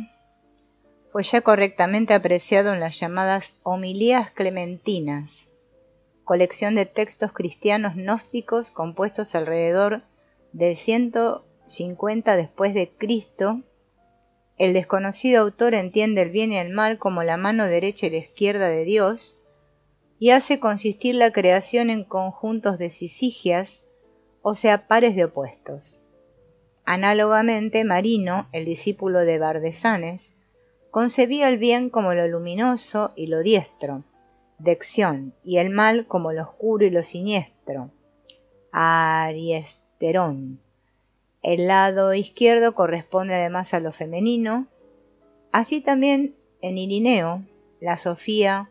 S1: fue ya correctamente apreciado en las llamadas homilías clementinas, colección de textos cristianos gnósticos compuestos alrededor del 150 después de Cristo. El desconocido autor entiende el bien y el mal como la mano derecha y la izquierda de Dios y hace consistir la creación en conjuntos de sisigias, o sea, pares de opuestos. Análogamente, Marino, el discípulo de Bardesanes, concebía el bien como lo luminoso y lo diestro, Deción, y el mal como lo oscuro y lo siniestro, ariesterón. El lado izquierdo corresponde además a lo femenino. Así también en Irineo, la Sofía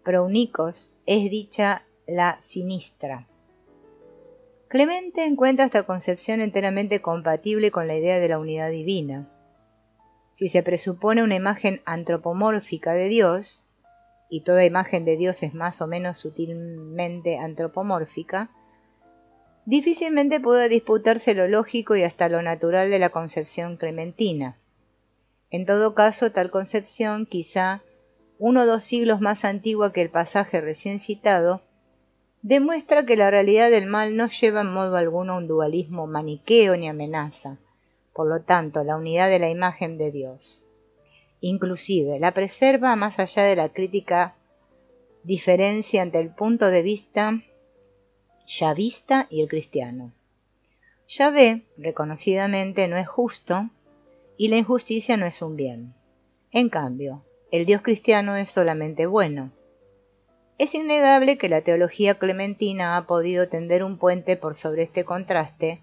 S1: Prounikos es dicha la sinistra. Clemente encuentra esta concepción enteramente compatible con la idea de la unidad divina. Si se presupone una imagen antropomórfica de Dios, y toda imagen de Dios es más o menos sutilmente antropomórfica, difícilmente puede disputarse lo lógico y hasta lo natural de la concepción clementina. En todo caso, tal concepción, quizá 1 o 2 siglos más antigua que el pasaje recién citado, demuestra que la realidad del mal no lleva en modo alguno a un dualismo maniqueo ni amenaza, por lo tanto, la unidad de la imagen de Dios. Inclusive, la preserva más allá de la crítica diferencia entre el punto de vista yavista y el cristiano. Yahvé, reconocidamente, no es justo y la injusticia no es un bien. En cambio, el Dios cristiano es solamente bueno. Es innegable que la teología clementina ha podido tender un puente por sobre este contraste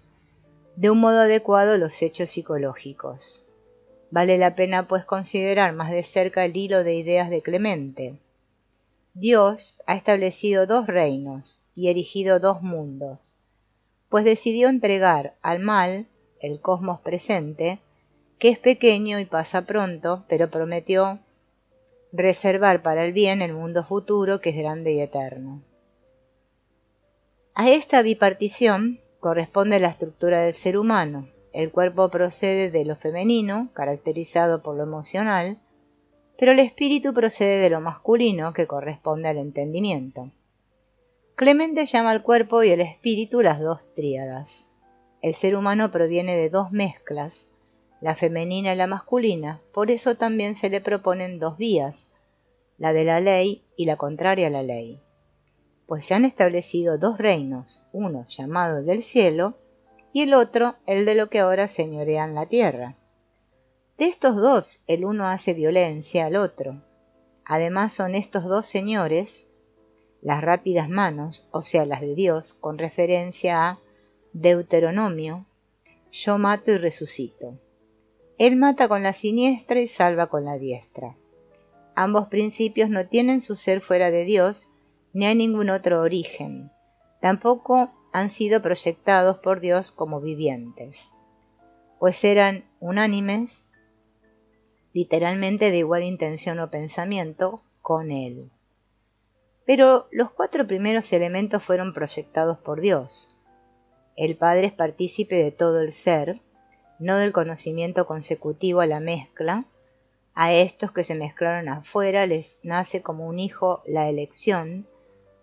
S1: de un modo adecuado a los hechos psicológicos. Vale la pena, pues, considerar más de cerca el hilo de ideas de Clemente. Dios ha establecido 2 reinos y erigido 2 mundos, pues decidió entregar al mal el cosmos presente, que es pequeño y pasa pronto, pero prometió reservar para el bien el mundo futuro, que es grande y eterno. A esta bipartición corresponde la estructura del ser humano. El cuerpo procede de lo femenino, caracterizado por lo emocional, pero el espíritu procede de lo masculino, que corresponde al entendimiento. Clemente llama al cuerpo y el espíritu las 2 tríadas. El ser humano proviene de 2 mezclas, la femenina y la masculina, por eso también se le proponen 2 vías, la de la ley y la contraria a la ley, pues se han establecido 2 reinos, uno llamado el del cielo y el otro el de lo que ahora señorea en la tierra. De estos 2, el uno hace violencia al otro. Además son estos 2 señores, las rápidas manos, o sea las de Dios, con referencia a Deuteronomio, yo mato y resucito. Él mata con la siniestra y salva con la diestra. Ambos principios no tienen su ser fuera de Dios, ni hay ningún otro origen. Tampoco han sido proyectados por Dios como vivientes, pues eran unánimes, literalmente de igual intención o pensamiento, con Él. Pero los 4 primeros elementos fueron proyectados por Dios. El Padre es partícipe de todo el ser, no del conocimiento consecutivo a la mezcla. A estos que se mezclaron afuera les nace como un hijo la elección,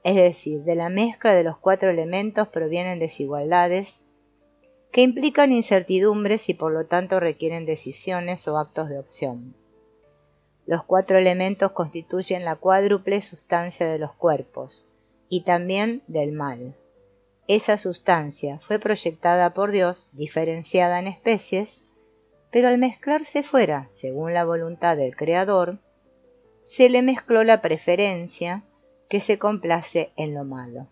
S1: es decir, de la mezcla de los 4 elementos provienen desigualdades que implican incertidumbres y por lo tanto requieren decisiones o actos de opción. Los 4 elementos constituyen la cuádruple sustancia de los cuerpos y también del mal. Esa sustancia fue proyectada por Dios, diferenciada en especies, pero al mezclarse fuera, según la voluntad del Creador, se le mezcló la preferencia que se complace en lo malo.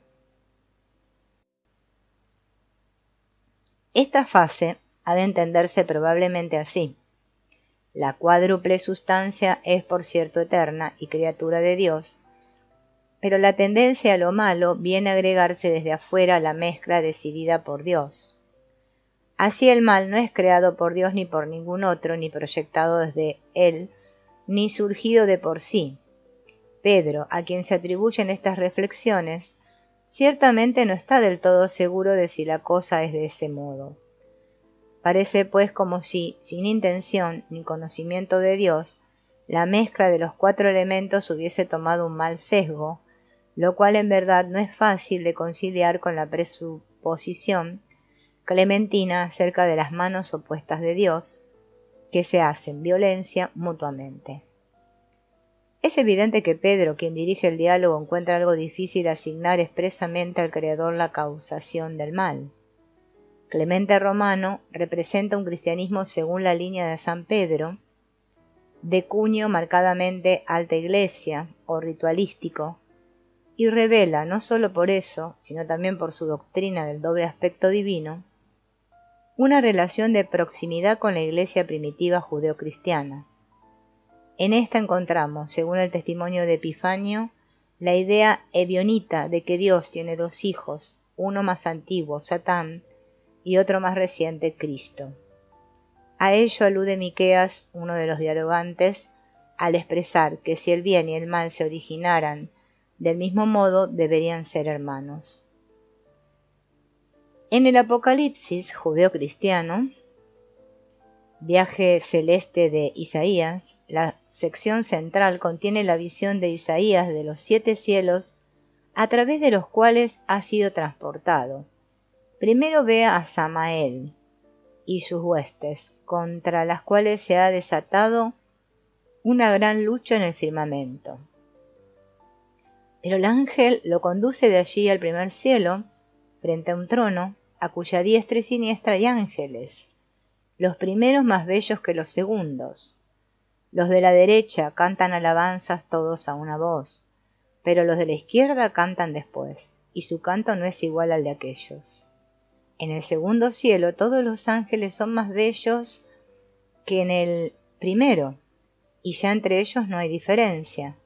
S1: Esta fase ha de entenderse probablemente así. La cuádruple sustancia es, por cierto, eterna y criatura de Dios, pero la tendencia a lo malo viene a agregarse desde afuera a la mezcla decidida por Dios. Así el mal no es creado por Dios ni por ningún otro, ni proyectado desde Él, ni surgido de por sí. Pedro, a quien se atribuyen estas reflexiones, ciertamente no está del todo seguro de si la cosa es de ese modo. Parece pues como si, sin intención ni conocimiento de Dios, la mezcla de los 4 elementos hubiese tomado un mal sesgo, lo cual en verdad no es fácil de conciliar con la presuposición clementina acerca de las manos opuestas de Dios, que se hacen violencia mutuamente. Es evidente que Pedro, quien dirige el diálogo, encuentra algo difícil asignar expresamente al Creador la causación del mal. Clemente Romano representa un cristianismo según la línea de San Pedro, de cuño marcadamente alta iglesia o ritualístico, y revela, no solo por eso, sino también por su doctrina del doble aspecto divino, una relación de proximidad con la iglesia primitiva judeocristiana. En esta encontramos, según el testimonio de Epifanio, la idea ebionita de que Dios tiene dos hijos, uno más antiguo, Satán, y otro más reciente, Cristo. A ello alude Miqueas, uno de los dialogantes, al expresar que si el bien y el mal se originaran del mismo modo, deberían ser hermanos. En el Apocalipsis judeo-cristiano, Viaje celeste de Isaías, la sección central contiene la visión de Isaías de los 7 cielos a través de los cuales ha sido transportado. Primero ve a Samael y sus huestes, contra las cuales se ha desatado una gran lucha en el firmamento. Pero el ángel lo conduce de allí al primer cielo, frente a un trono, a cuya diestra y siniestra hay ángeles, los primeros más bellos que los segundos. Los de la derecha cantan alabanzas todos a una voz, pero los de la izquierda cantan después, y su canto no es igual al de aquellos. En el segundo cielo todos los ángeles son más bellos que en el primero, y ya entre ellos no hay diferencia.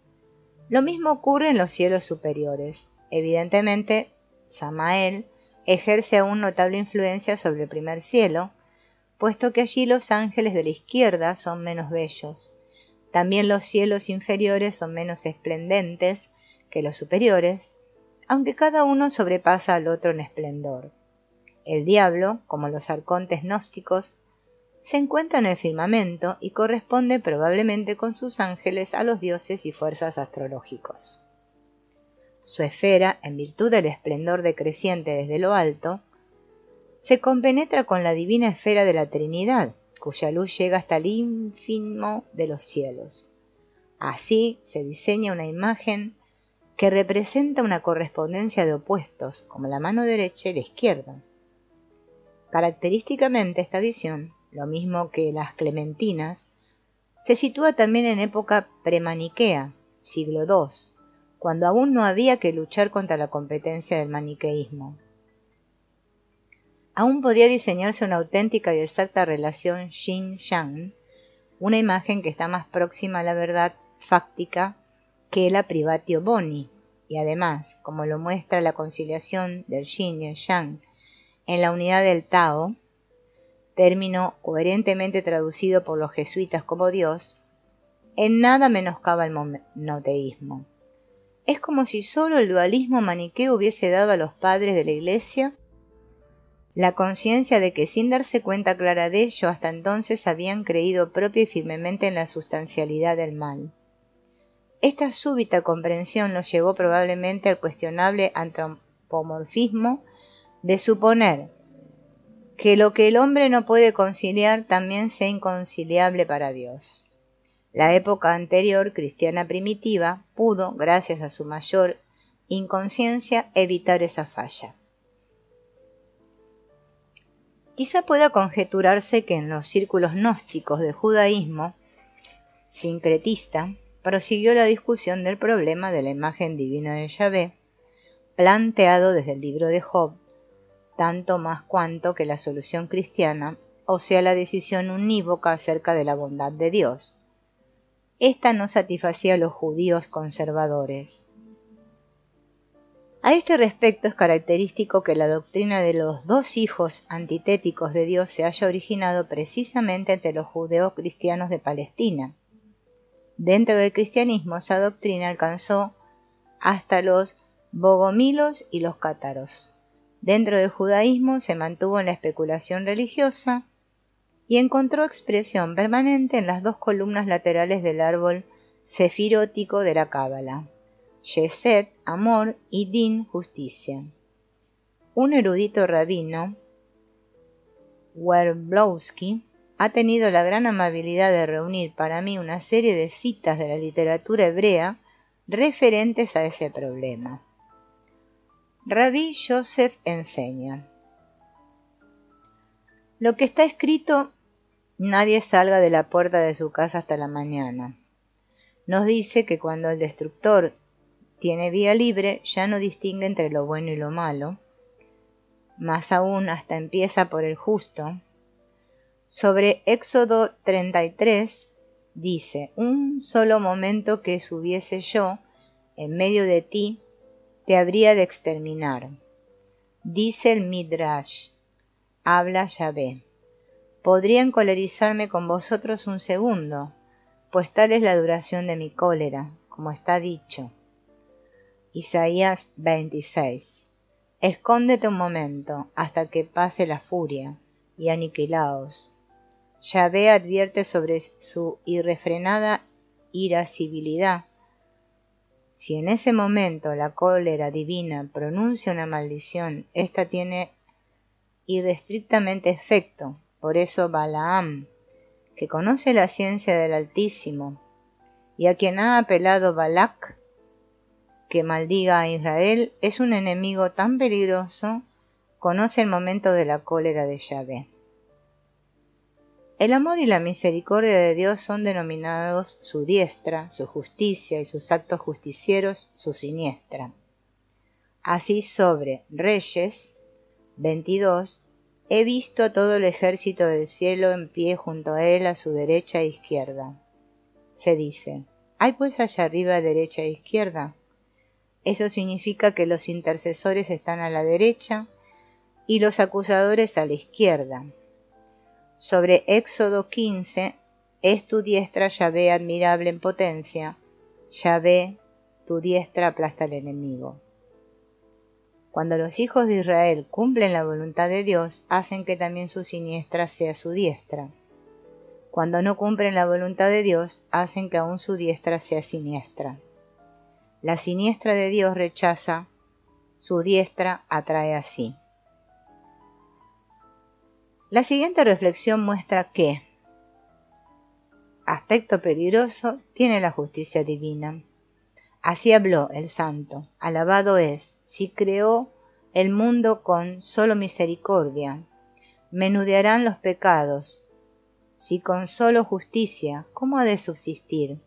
S1: Lo mismo ocurre en los cielos superiores. Evidentemente, Samael ejerce aún notable influencia sobre el primer cielo, puesto que allí los ángeles de la izquierda son menos bellos. También los cielos inferiores son menos esplendentes que los superiores, aunque cada uno sobrepasa al otro en esplendor. El diablo, como los arcontes gnósticos, se encuentra en el firmamento y corresponde probablemente con sus ángeles a los dioses y fuerzas astrológicos. Su esfera, en virtud del esplendor decreciente desde lo alto, se compenetra con la divina esfera de la Trinidad, cuya luz llega hasta el ínfimo de los cielos. Así se diseña una imagen que representa una correspondencia de opuestos, como la mano derecha y la izquierda. Característicamente esta visión, lo mismo que las clementinas, se sitúa también en época premaniquea, siglo II, cuando aún no había que luchar contra la competencia del maniqueísmo. Aún podía diseñarse una auténtica y exacta relación yin-yang, una imagen que está más próxima a la verdad fáctica que la privatio boni, y además, como lo muestra la conciliación del yin y el yang en la unidad del Tao, término coherentemente traducido por los jesuitas como Dios, en nada menoscaba el monoteísmo. Es como si solo el dualismo maniqueo hubiese dado a los padres de la Iglesia la conciencia de que, sin darse cuenta clara de ello, hasta entonces habían creído propia y firmemente en la sustancialidad del mal. Esta súbita comprensión los llevó probablemente al cuestionable antropomorfismo de suponer que lo que el hombre no puede conciliar también sea inconciliable para Dios. La época anterior, cristiana primitiva, pudo, gracias a su mayor inconsciencia, evitar esa falla. Quizá pueda conjeturarse que en los círculos gnósticos del judaísmo sincretista prosiguió la discusión del problema de la imagen divina de Yahvé, planteado desde el libro de Job, tanto más cuanto que la solución cristiana, o sea, la decisión unívoca acerca de la bondad de Dios. Esta no satisfacía a los judíos conservadores. A este respecto es característico que la doctrina de los dos hijos antitéticos de Dios se haya originado precisamente entre los judeos cristianos de Palestina. Dentro del cristianismo esa doctrina alcanzó hasta los bogomilos y los cátaros. Dentro del judaísmo se mantuvo en la especulación religiosa y encontró expresión permanente en las dos columnas laterales del árbol sefirótico de la Cábala: Yesed, amor, y Din, justicia. Un erudito rabino, Werblowski, ha tenido la gran amabilidad de reunir para mí una serie de citas de la literatura hebrea referentes a ese problema. Rabí Joseph enseña: lo que está escrito, nadie salga de la puerta de su casa hasta la mañana, nos dice que cuando el destructor tiene vía libre, ya no distingue entre lo bueno y lo malo, más aún hasta empieza por el justo. Sobre Éxodo 33 dice: un solo momento que subiese yo en medio de ti, te habría de exterminar. Dice el Midrash, habla Yahvé: podría encolerizarme con vosotros un segundo, pues tal es la duración de mi cólera, como está dicho. Isaías 26. Escóndete un momento, hasta que pase la furia, y aniquilaos. Yahvé advierte sobre su irrefrenada irascibilidad. Si en ese momento la cólera divina pronuncia una maldición, ésta tiene irrestrictamente efecto. Por eso Balaam, que conoce la ciencia del Altísimo, y a quien ha apelado Balac, que maldiga a Israel, es un enemigo tan peligroso, conoce el momento de la cólera de Yahvé. El amor y la misericordia de Dios son denominados su diestra, su justicia, y sus actos justicieros su siniestra. Así sobre Reyes 22, he visto a todo el ejército del cielo en pie junto a él a su derecha e izquierda. Se dice: ¿hay pues allá arriba derecha e izquierda? Eso significa que los intercesores están a la derecha y los acusadores a la izquierda. Sobre Éxodo 15, es tu diestra, Yahvé, admirable en potencia. Yahvé, tu diestra aplasta al enemigo. Cuando los hijos de Israel cumplen la voluntad de Dios, hacen que también su siniestra sea su diestra. Cuando no cumplen la voluntad de Dios, hacen que aún su diestra sea siniestra. La siniestra de Dios rechaza, su diestra atrae así. La siguiente reflexión muestra que aspecto peligroso tiene la justicia divina. Así habló el santo: alabado es, si creó el mundo con solo misericordia, menudearán los pecados. Si con solo justicia, ¿cómo ha de subsistir?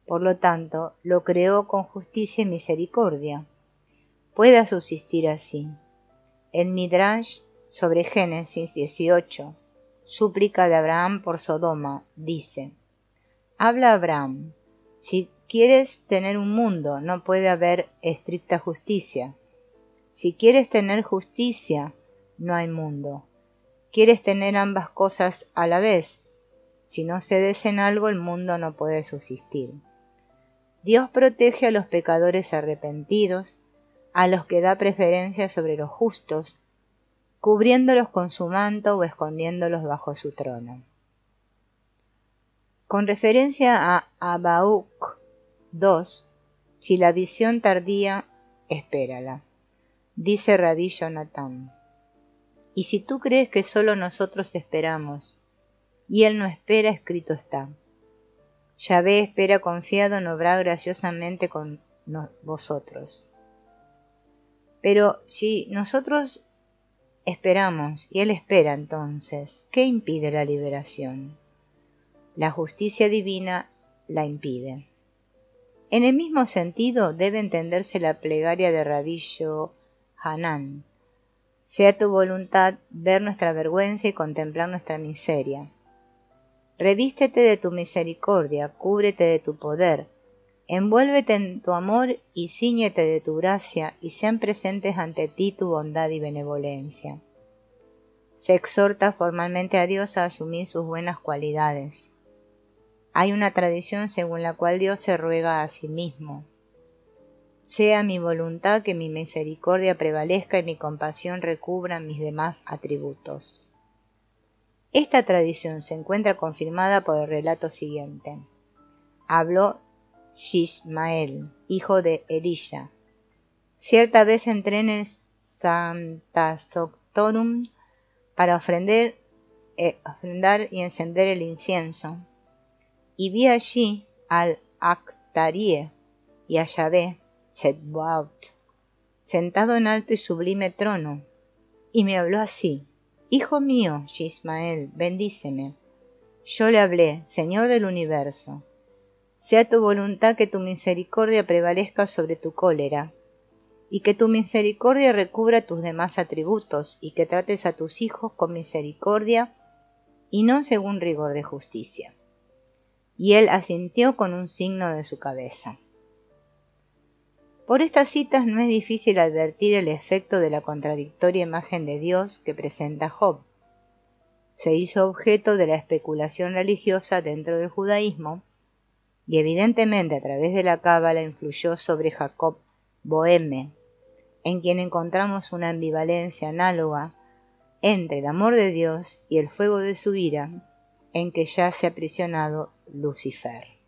S1: Por lo tanto, lo creó con justicia y misericordia. Pueda subsistir así. El Midrash sobre Génesis 18, súplica de Abraham por Sodoma, dice: habla Abraham: si quieres tener un mundo, no puede haber estricta justicia. Si quieres tener justicia, no hay mundo. Quieres tener ambas cosas a la vez. Si no cedes en algo, el mundo no puede subsistir. Dios protege a los pecadores arrepentidos, a los que da preferencia sobre los justos, cubriéndolos con su manto o escondiéndolos bajo su trono. Con referencia a Habacuc 2, si la visión tardía, espérala. Dice Rabí Jonatán: y si tú crees que solo nosotros esperamos, y él no espera, escrito está: Yahvé espera confiado en obrar graciosamente con vosotros. Pero si nosotros esperamos y él espera, entonces, ¿qué impide la liberación? La justicia divina la impide. En el mismo sentido debe entenderse la plegaria de Rabí Yohanan: sea tu voluntad ver nuestra vergüenza y contemplar nuestra miseria. Revístete de tu misericordia, cúbrete de tu poder, envuélvete en tu amor y cíñete de tu gracia, y sean presentes ante ti tu bondad y benevolencia. Se exhorta formalmente a Dios a asumir sus buenas cualidades. Hay una tradición según la cual Dios se ruega a sí mismo: sea mi voluntad que mi misericordia prevalezca y mi compasión recubra mis demás atributos. Esta tradición se encuentra confirmada por el relato siguiente. Habló Shismael, hijo de Elisha: cierta vez entré en el Sanctasoctorum para ofrendar y encender el incienso, y vi allí al Actarie y a Yahvé Tsebaot, sentado en alto y sublime trono, y me habló así: hijo mío, Shismael, bendíceme. Yo le hablé: Señor del universo, Sea tu voluntad que tu misericordia prevalezca sobre tu cólera, y que tu misericordia recubra tus demás atributos, y que trates a tus hijos con misericordia y no según rigor de justicia. Y él asintió con un signo de su cabeza. Por estas citas no es difícil advertir el efecto de la contradictoria imagen de Dios que presenta Job. Se hizo objeto de la especulación religiosa dentro del judaísmo, y evidentemente a través de la cábala influyó sobre Jacob Boheme, en quien encontramos una ambivalencia análoga entre el amor de Dios y el fuego de su ira, en que yace aprisionado Lucifer.